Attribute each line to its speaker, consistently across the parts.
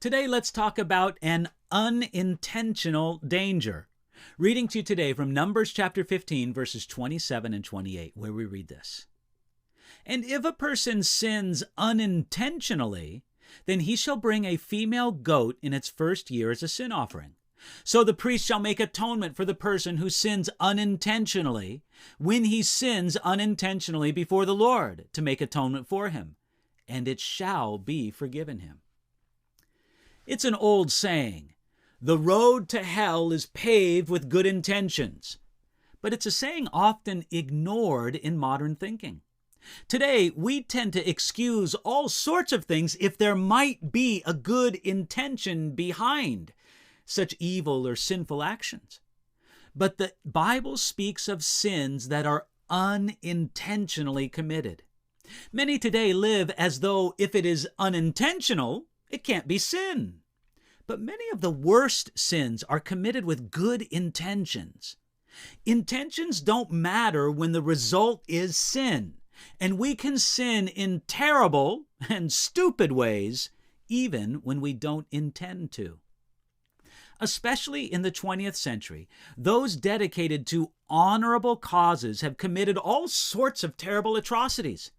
Speaker 1: Today, let's talk about an unintentional danger. Reading to you today from Numbers chapter 15, verses 27 and 28, where we read this. And if a person sins unintentionally, then he shall bring a female goat in its first year as a sin offering. So the priest shall make atonement for the person who sins unintentionally when he sins unintentionally before the Lord to make atonement for him, and it shall be forgiven him. It's an old saying, the road to hell is paved with good intentions, but it's a saying often ignored in modern thinking. Today, we tend to excuse all sorts of things if there might be a good intention behind such evil or sinful actions. But the Bible speaks of sins that are unintentionally committed. Many today live as though if it is unintentional, it can't be sin. But many of the worst sins are committed with good intentions. Intentions don't matter when the result is sin, and we can sin in terrible and stupid ways even when we don't intend to. Especially in the 20th century, those dedicated to honorable causes have committed all sorts of terrible atrocities.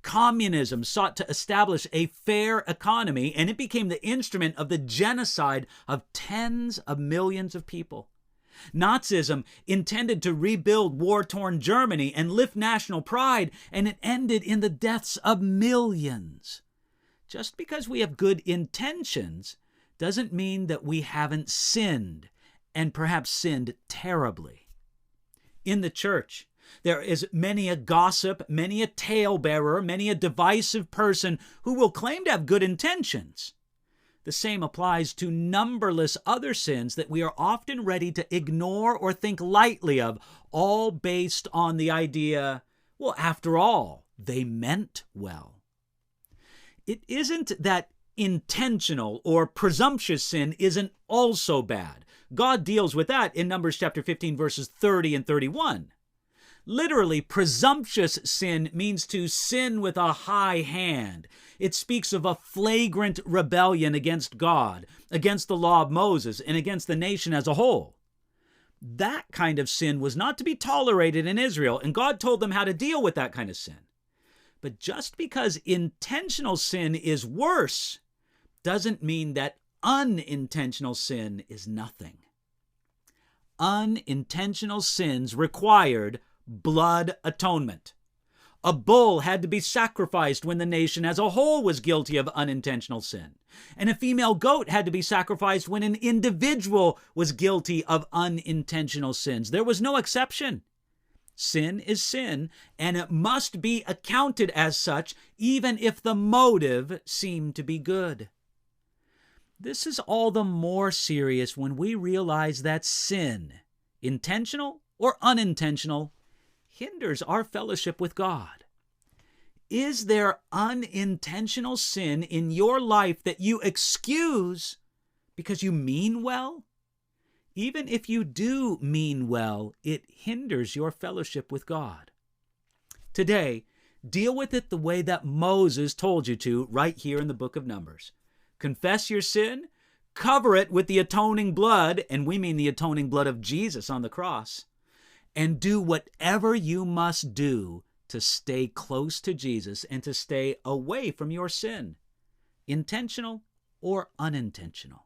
Speaker 1: Communism sought to establish a fair economy, and it became the instrument of the genocide of tens of millions of people. Nazism intended to rebuild war-torn Germany and lift national pride, and it ended in the deaths of millions. Just because we have good intentions doesn't mean that we haven't sinned, and perhaps sinned terribly. In the church, there is many a gossip, many a talebearer, many a divisive person who will claim to have good intentions. The same applies to numberless other sins that we are often ready to ignore or think lightly of, all based on the idea, well, after all, they meant well. It isn't that intentional or presumptuous sin isn't also bad. God deals with that in Numbers chapter 15, verses 30 and 31. Literally, presumptuous sin means to sin with a high hand. It speaks of a flagrant rebellion against God, against the law of Moses, and against the nation as a whole. That kind of sin was not to be tolerated in Israel, and God told them how to deal with that kind of sin. But just because intentional sin is worse doesn't mean that unintentional sin is nothing. Unintentional sins required blood atonement. A bull had to be sacrificed when the nation as a whole was guilty of unintentional sin. And a female goat had to be sacrificed when an individual was guilty of unintentional sins. There was no exception. Sin is sin, and it must be accounted as such, even if the motive seemed to be good. This is all the more serious when we realize that sin, intentional or unintentional, hinders our fellowship with God. Is there unintentional sin in your life that you excuse because you mean well? Even if you do mean well, it hinders your fellowship with God. Today, deal with it the way that Moses told you to right here in the book of Numbers. Confess your sin, cover it with the atoning blood, and we mean the atoning blood of Jesus on the cross, and do whatever you must do to stay close to Jesus and to stay away from your sin, intentional or unintentional.